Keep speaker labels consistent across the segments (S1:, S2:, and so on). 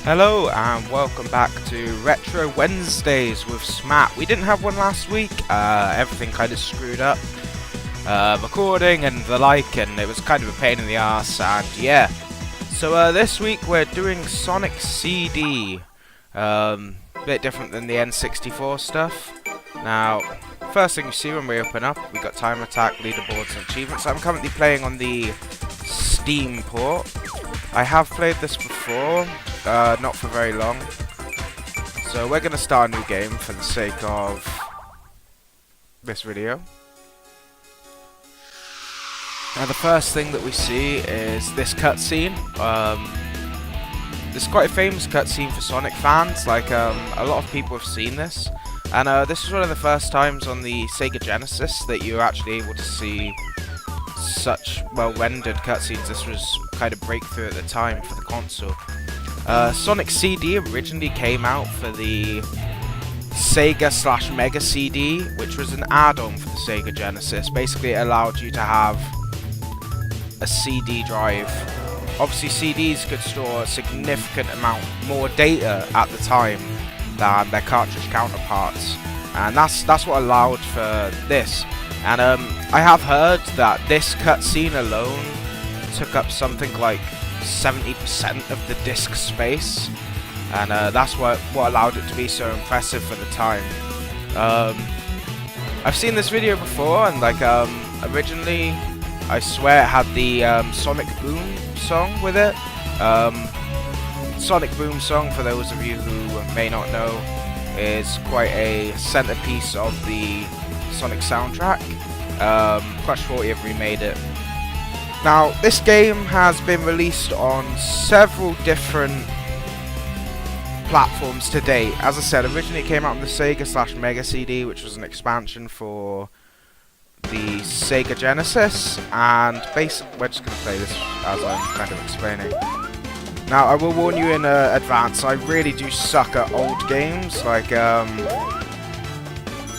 S1: Hello and welcome back to Retro Wednesdays with Smatt. We didn't have one last week, everything kind of screwed up, recording and the like, and it was kind of a pain in the ass, and yeah. So this week we're doing Sonic CD, bit different than the N64 stuff. Now, first thing you see when we open up, we got Time Attack, Leaderboards and Achievements. I'm currently playing on the Steam port. I have played this before, not for very long. So we're going to start a new game for the sake of this video. Now the first thing that we see is this cutscene. This is quite a famous cutscene for Sonic fans, like a lot of people have seen this. And this is one of the first times on the Sega Genesis that you're actually able to see such well-rendered cutscenes. This was kind of breakthrough at the time for the console. Sonic CD originally came out for the Sega / Mega CD, which was an add-on for the Sega Genesis. Basically, it allowed you to have a CD drive. Obviously, CDs could store a significant amount more data at the time than their cartridge counterparts, and that's what allowed for this. And I have heard that this cutscene alone took up something like 70% of the disk space, and that's what allowed it to be so impressive for the time. I've seen this video before, and like originally I swear it had the Sonic Boom song with it. Sonic Boom song, for those of you who may not know, is quite a centerpiece of the Sonic soundtrack. Crush 40 have remade it. Now, this game has been released on several different platforms to date. As I said, originally it came out on the Sega / Mega CD, which was an expansion for the Sega Genesis, and basically we're just going to play this as I'm kind of explaining. Now, I will warn you in advance, I really do suck at old games, like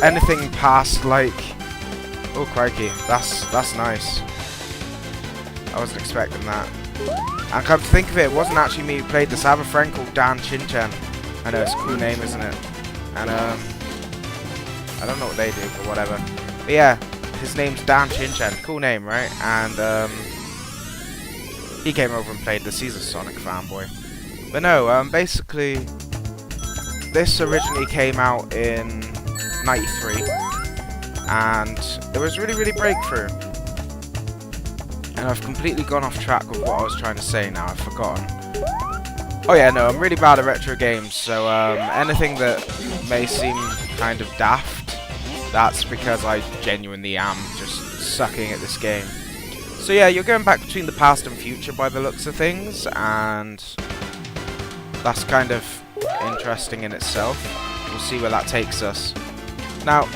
S1: anything past like... Oh crikey, that's nice. I wasn't expecting that. And come to think of it, it wasn't actually me who played this. I have a friend called Dan Chin-Chen. I know, it's a cool name, isn't it? And I don't know what they do, but whatever. But yeah, his name's Dan Chin-Chen. Cool name, right? And he came over and played this. He's a Sonic fanboy. But no, basically, this originally came out in '93. And it was really breakthrough. And I've completely gone off track with what I was trying to say now. I've forgotten. Oh yeah, no, I'm really bad at retro games, so anything that may seem kind of daft, that's because I genuinely am just sucking at this game. So yeah, you're going back between the past and future by the looks of things, and that's kind of interesting in itself. We'll see where that takes us. Now,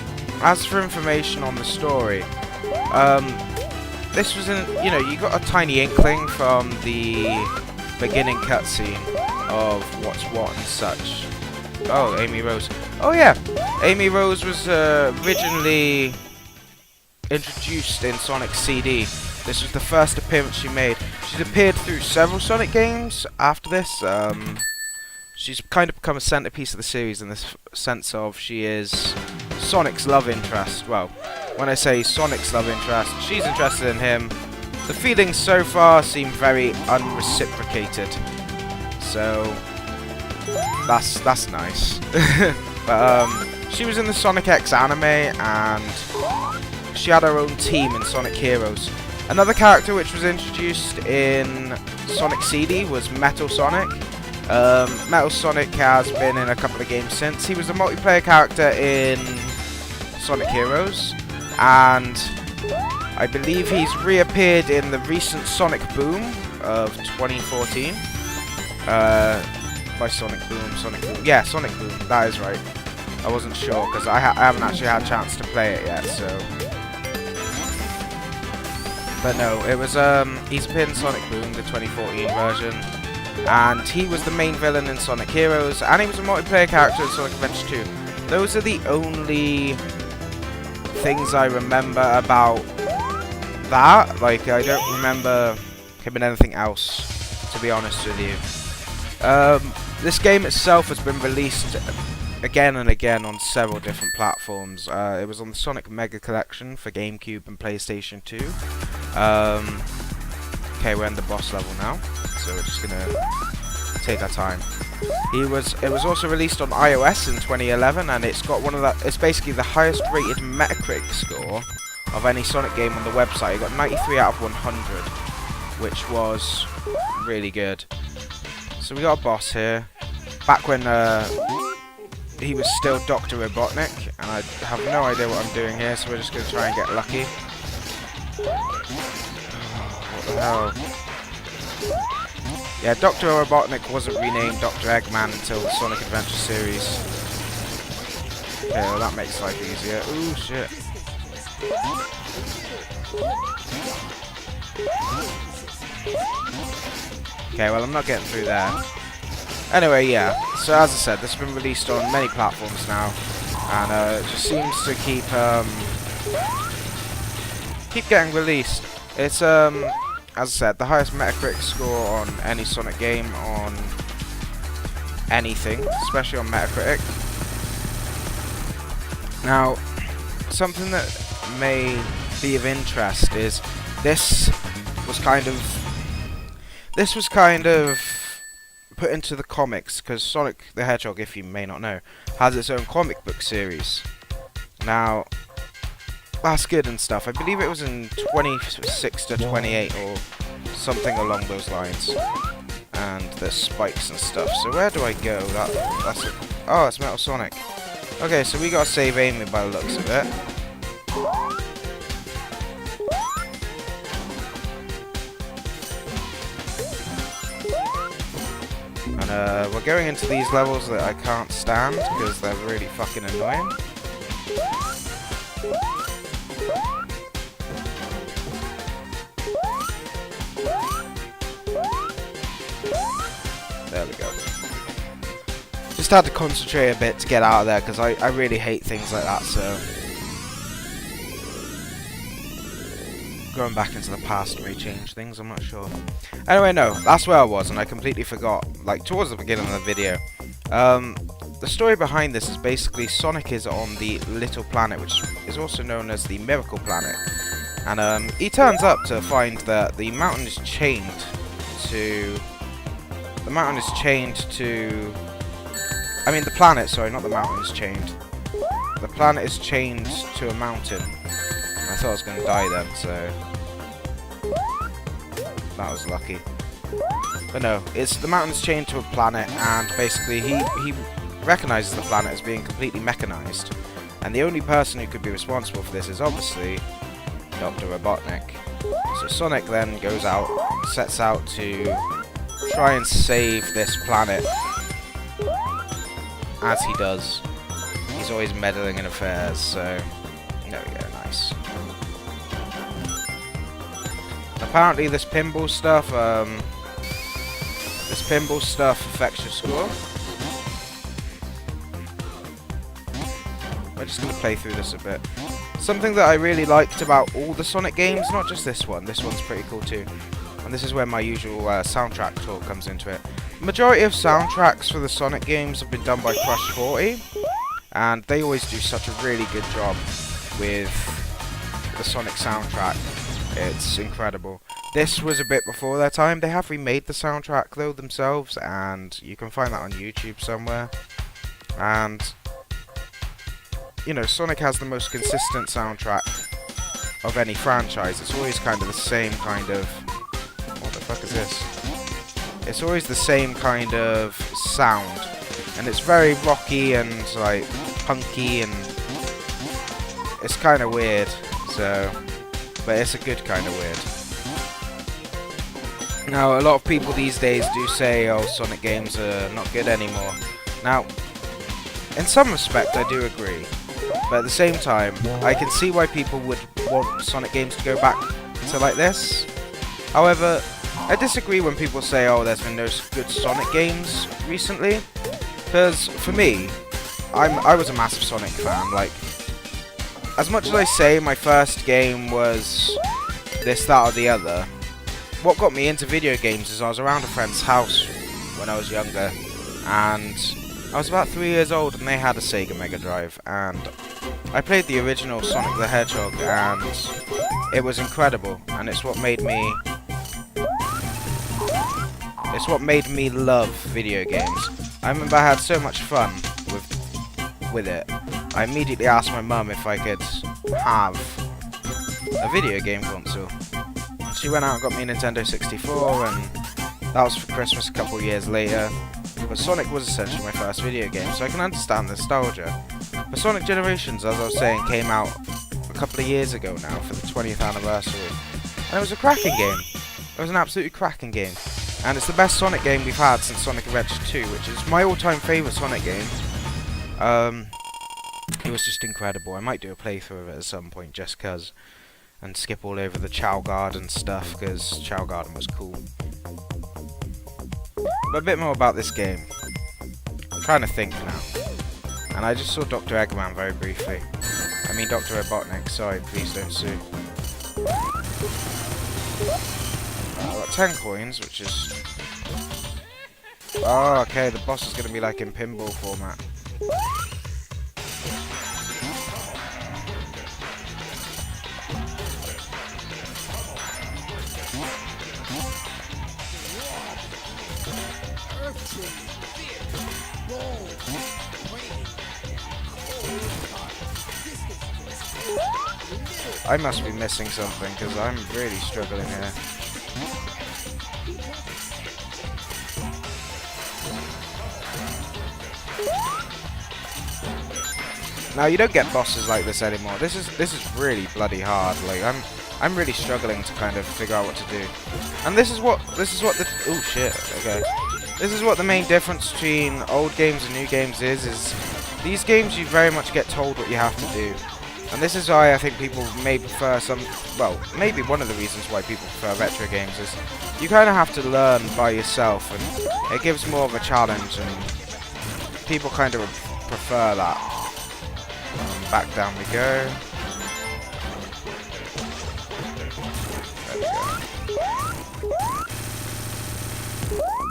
S1: as for information on the story, this was you got a tiny inkling from the beginning cutscene of what's what and such. Oh, Amy Rose. Oh yeah, Amy Rose was originally introduced in Sonic CD. This was the first appearance she made. She's appeared through several Sonic games after this. She's kind of become a centerpiece of the series in this sense of she is Sonic's love interest. Well, when I say Sonic's love interest, she's interested in him. The feelings so far seem very unreciprocated. So that's nice. But she was in the Sonic X anime, and she had her own team in Sonic Heroes. Another character which was introduced in Sonic CD was Metal Sonic. Metal Sonic has been in a couple of games since. He was a multiplayer character in Sonic Heroes, and I believe he's reappeared in the recent Sonic Boom of 2014. By Sonic Boom. Yeah, Sonic Boom, that is right. I wasn't sure, because I haven't actually had a chance to play it yet, so... But no, it was, he's appeared in Sonic Boom, the 2014 version, and he was the main villain in Sonic Heroes, and he was a multiplayer character in Sonic Adventure 2. Those are the only things I remember about that. Like, I don't remember him in anything else, to be honest with you. This game itself has been released again and again on several different platforms. It was on the Sonic Mega Collection for GameCube and PlayStation 2. Okay, we're in the boss level now, so we're just gonna take our time. It was also released on iOS in 2011, and it's got it's basically the highest rated Metacritic score of any Sonic game on the website. It got 93 out of 100, which was really good. So we got a boss here. Back when he was still Dr. Robotnik, and I have no idea what I'm doing here, so we're just gonna try and get lucky. What the hell? Yeah, Dr. Robotnik wasn't renamed Dr. Eggman until the Sonic Adventure series. Okay, well that makes life easier. Ooh, shit. Okay, well I'm not getting through there. Anyway, yeah, so as I said, this has been released on many platforms now, and it just seems to keep getting released. It's, as I said, the highest Metacritic score on any Sonic game on anything, especially on Metacritic. Now, something that may be of interest is this was kind of put into the comics, because Sonic the Hedgehog, if you may not know, has its own comic book series. Now, that's good and stuff. I believe it was in 26 to 28 or something along those lines. And there's spikes and stuff. So where do I go? Oh, it's Metal Sonic. Okay, so we got to save Amy by the looks of it. And we're going into these levels that I can't stand because they're really fucking annoying. There we go. Just had to concentrate a bit to get out of there because I really hate things like that, so... Going back into the past may change things, I'm not sure. Anyway, no, that's where I was, and I completely forgot, like, towards the beginning of the video. The story behind this is basically Sonic is on the Little Planet, which is also known as the Miracle Planet. And he turns up to find that the mountain is chained to... The planet, sorry, not the mountain is chained. The planet is chained to a mountain. I thought I was going to die then, so... That was lucky. But no, the mountain's chained to a planet, and basically he recognizes the planet as being completely mechanized. And the only person who could be responsible for this is obviously Dr. Robotnik. So Sonic then goes out, sets out to try and save this planet. As he does. He's always meddling in affairs, so... There we go, nice. Apparently this pinball stuff affects your score. We're just going to play through this a bit. Something that I really liked about all the Sonic games, not just this one's pretty cool too. And this is where my usual soundtrack talk comes into it. The majority of soundtracks for the Sonic games have been done by Crush 40, and they always do such a really good job with the Sonic soundtrack. It's incredible. This was a bit before their time. They have remade the soundtrack though themselves, and you can find that on YouTube somewhere. And you know, Sonic has the most consistent soundtrack of any franchise. It's always kind of the same kind of... What the fuck is this? It's always the same kind of sound, and it's very rocky and like punky, and it's kind of weird. So, but it's a good kind of weird. Now, a lot of people these days do say, "Oh, Sonic games are not good anymore." Now, in some respect, I do agree, but at the same time, I can see why people would want Sonic games to go back to like this. However, I disagree when people say, "Oh, there's been no good Sonic games recently," because for me, I was a massive Sonic fan. Like, as much as I say my first game was this, that, or the other, what got me into video games is I was around a friend's house when I was younger, and I was about 3 years old, and they had a Sega Mega Drive, and I played the original Sonic the Hedgehog, and it was incredible, and it's what made me love video games. I remember I had so much fun with it. I immediately asked my mum if I could have a video game console. She went out and got me a Nintendo 64, and that was for Christmas a couple years later. But Sonic was essentially my first video game, so I can understand the nostalgia. But Sonic Generations, as I was saying, came out a couple of years ago now for the 20th anniversary. And it was a cracking game. It was an absolutely cracking game. And it's the best Sonic game we've had since Sonic Adventure 2, which is my all-time favourite Sonic game. It was just incredible. I might do a playthrough of it at some point, just cause, and skip all over the Chow Garden stuff, because Chow Garden was cool. But a bit more about this game. I'm trying to think now. And I just saw Dr. Eggman very briefly. I mean Dr. Robotnik, sorry, please don't sue. I've got 10 coins, which is... Oh, okay, the boss is going to be like in pinball format. I must be missing something, because I'm really struggling here. Now you don't get bosses like this anymore. This is really bloody hard. Like I'm really struggling to kind of figure out what to do. And this is what the oh shit, okay. This is what the main difference between old games and new games is these games you very much get told what you have to do. And this is why I think people may prefer maybe one of the reasons why people prefer retro games is you kind of have to learn by yourself, and it gives more of a challenge, and people kind of prefer that. Back down we go. There we go.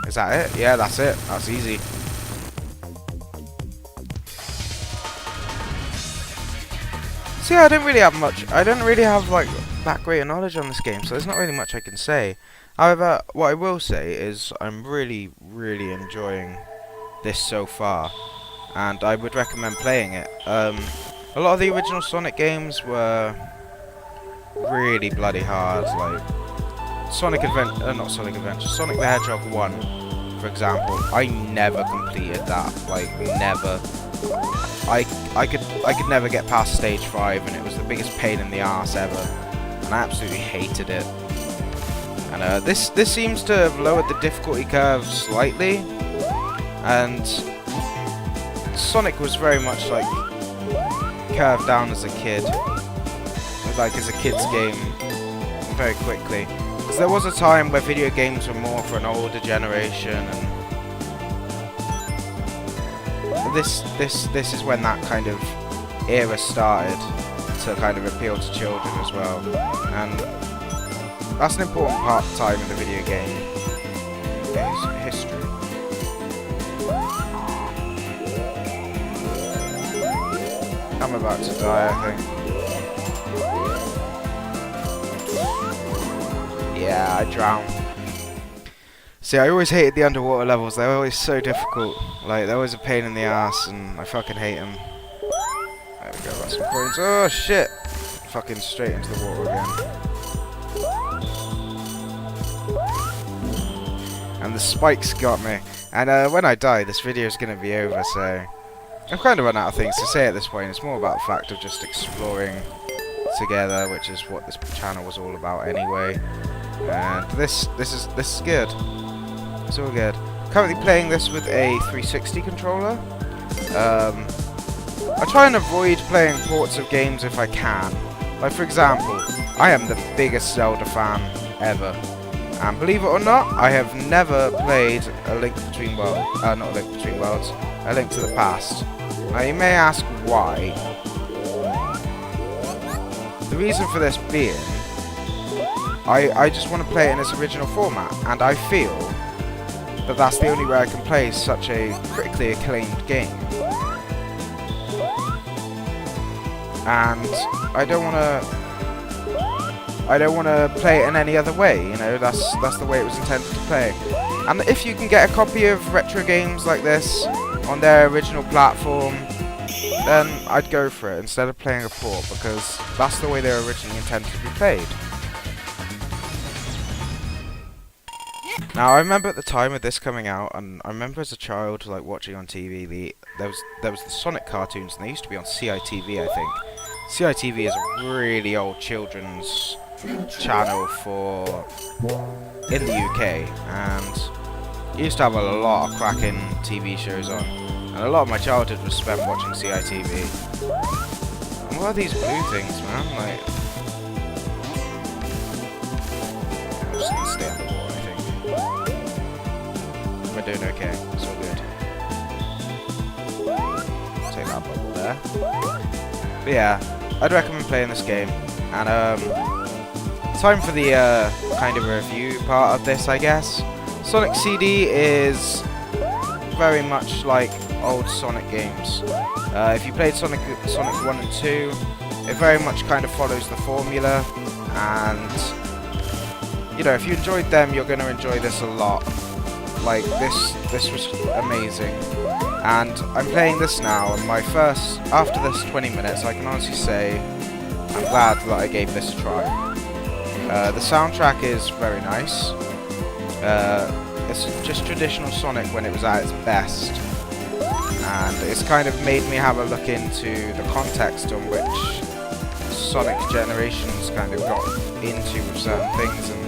S1: Is that it? Yeah, that's it. That's easy. See, I don't really have like that great a knowledge on this game, so there's not really much I can say. However, what I will say is I'm really, really enjoying this so far, and I would recommend playing it. A lot of the original Sonic games were really bloody hard, like Sonic the Hedgehog 1, for example. I never completed that, like never. I could never get past stage 5, and it was the biggest pain in the arse ever, and I absolutely hated it. And this seems to have lowered the difficulty curve slightly, and Sonic was very much like curved down as a kid, like as a kid's game, very quickly. Because there was a time where video games were more for an older generation, and this is when that kind of era started to kind of appeal to children as well, and that's an important time in the video game history. I'm about to die, I think. Yeah, I drowned. See, I always hated the underwater levels. They're always so difficult. Like, they're always a pain in the ass, and I fucking hate them. There we go, got some coins. Oh, shit! Fucking straight into the water again. And the spikes got me. And when I die, this video is going to be over, so... I've kind of run out of things to say at this point. It's more about the fact of just exploring together, which is what this channel was all about anyway. And this is good. It's all good. Currently playing this with a 360 controller. I try and avoid playing ports of games if I can. Like, for example, I am the biggest Zelda fan ever. And believe it or not, I have never played A Link Between Worlds. Not A Link Between Worlds. A Link to the Past. Now you may ask why. The reason for this being, I just want to play it in its original format, and I feel but that's the only way I can play such a critically acclaimed game. And I don't want to play it in any other way, you know. That's the way it was intended to play. And if you can get a copy of retro games like this on their original platform, then I'd go for it instead of playing a port, because that's the way they were originally intended to be played. Now, I remember at the time of this coming out, and I remember as a child, like, watching on TV, there was the Sonic cartoons, and they used to be on CITV, I think. CITV is a really old children's channel in the UK, and used to have a lot of cracking TV shows on, and a lot of my childhood was spent watching CITV. And what are these blue things, man? Like, I'm just gonna stay on the wall, I think. We're doing okay. It's all good. Take that bubble there. But yeah, I'd recommend playing this game. And time for the kind of review part of this, I guess. Sonic CD is very much like old Sonic games. If you played Sonic 1 and 2, it very much kind of follows the formula, and you know, if you enjoyed them, you're going to enjoy this a lot. Like, this was amazing. And I'm playing this now, and after this 20 minutes, I can honestly say I'm glad that I gave this a try. The soundtrack is very nice. It's just traditional Sonic when it was at its best, and it's kind of made me have a look into the context on which Sonic Generations kind of got into with certain things. And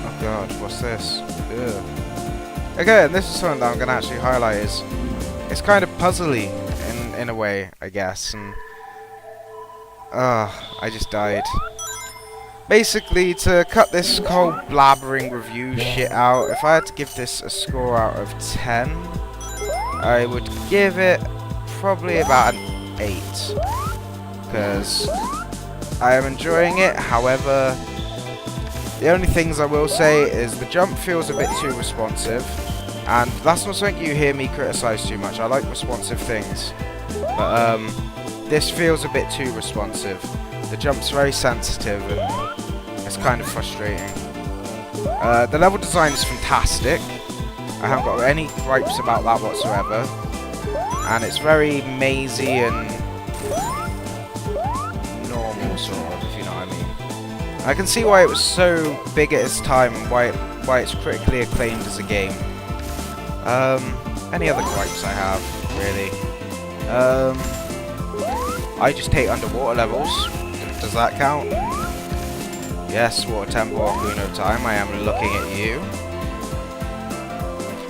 S1: oh god, what's this? Ugh. Okay, and this is something that I'm going to actually highlight. It's kind of puzzly in a way, I guess, and I just died. Basically, to cut this whole blabbering review shit out, if I had to give this a score out of 10, I would give it probably about an 8. Because I am enjoying it. However, the only things I will say is the jump feels a bit too responsive. And that's not something you hear me criticise too much. I like responsive things. But this feels a bit too responsive. The jump's very sensitive, and it's kind of frustrating. The level design is fantastic. I haven't got any gripes about that whatsoever. And it's very mazy and normal, sort of, if you know what I mean. I can see why it was so big at its time, and why it's critically acclaimed as a game. Any other gripes I have, really? I just hate underwater levels. Does that count? Yes, Water Temple Ocarina of Time, I am looking at you.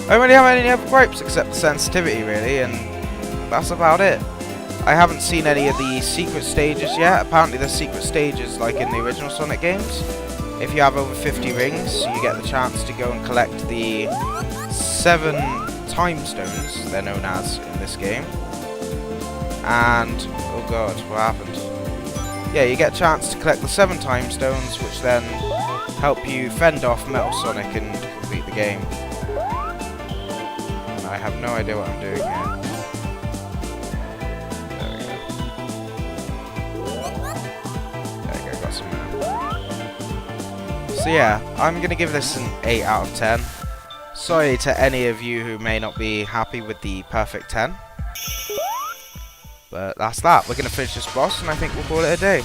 S1: I don't really have any other gripes except the sensitivity, really, and that's about it. I haven't seen any of the secret stages yet. Apparently there's secret stages like in the original Sonic games. If you have over 50 rings, you get the chance to go and collect the 7 time stones, they're known as in this game. And, oh god, what happened? Yeah, you get a chance to collect the 7 time stones, which then help you fend off Metal Sonic and complete the game. I have no idea what I'm doing here. There we go, got some now. So yeah, I'm going to give this an 8 out of 10. Sorry to any of you who may not be happy with the perfect 10. But that's that. We're going to finish this boss, and I think we'll call it a day.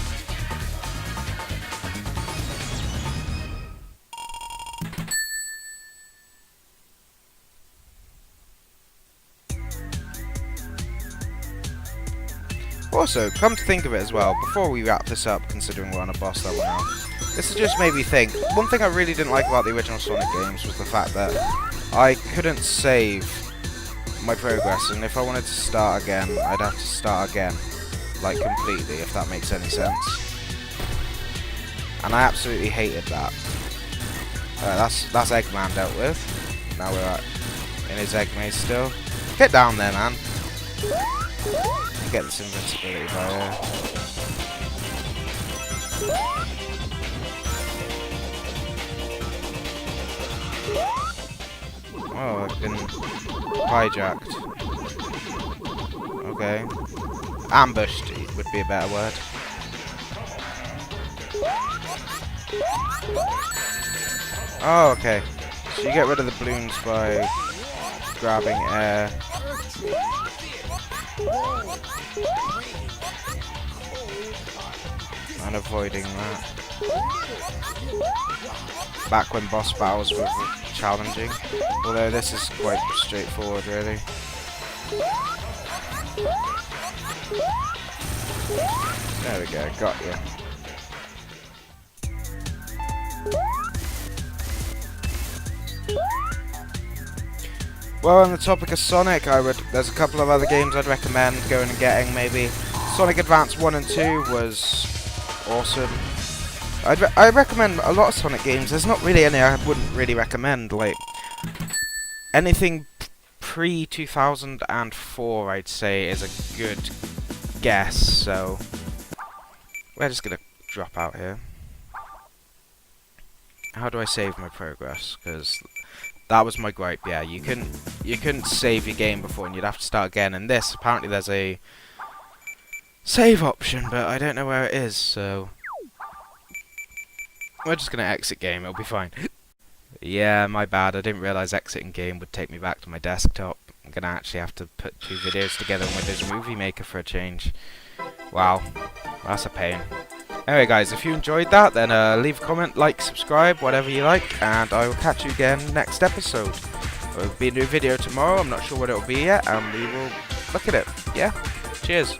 S1: Also, come to think of it as well, before we wrap this up, considering we're on a boss level now, this has just made me think. One thing I really didn't like about the original Sonic games was the fact that I couldn't save my progress, and if I wanted to start again, I'd have to start again, like completely, if that makes any sense. And I absolutely hated that. That's Eggman dealt with. Now we're in his egg maze still. Get down there, man. Get this invincibility barrier. Oh, I've been hijacked. Okay. Ambushed would be a better word. Oh, okay. So you get rid of the balloons by grabbing air. And avoiding that. Back when boss battles were challenging. Although this is quite straightforward, really. There we go, got you. Well, on the topic of Sonic, there's a couple of other games I'd recommend going and getting, maybe. Sonic Advance 1 and 2 was awesome. I recommend a lot of Sonic games. There's not really any I wouldn't really recommend. Like, anything pre-2004, I'd say, is a good guess, so we're just gonna drop out here. How do I save my progress? Because that was my gripe. Yeah, you couldn't save your game before, and you'd have to start again. And this, apparently, there's a save option, but I don't know where it is. So we're just gonna exit game. It'll be fine. Yeah, my bad. I didn't realize exiting game would take me back to my desktop. I'm gonna actually have to put 2 videos together with this Movie Maker for a change. Wow, that's a pain. Anyway guys, if you enjoyed that, then leave a comment, like, subscribe, whatever you like, and I will catch you again next episode. There will be a new video tomorrow, I'm not sure what it will be yet, and we will look at it. Yeah, cheers.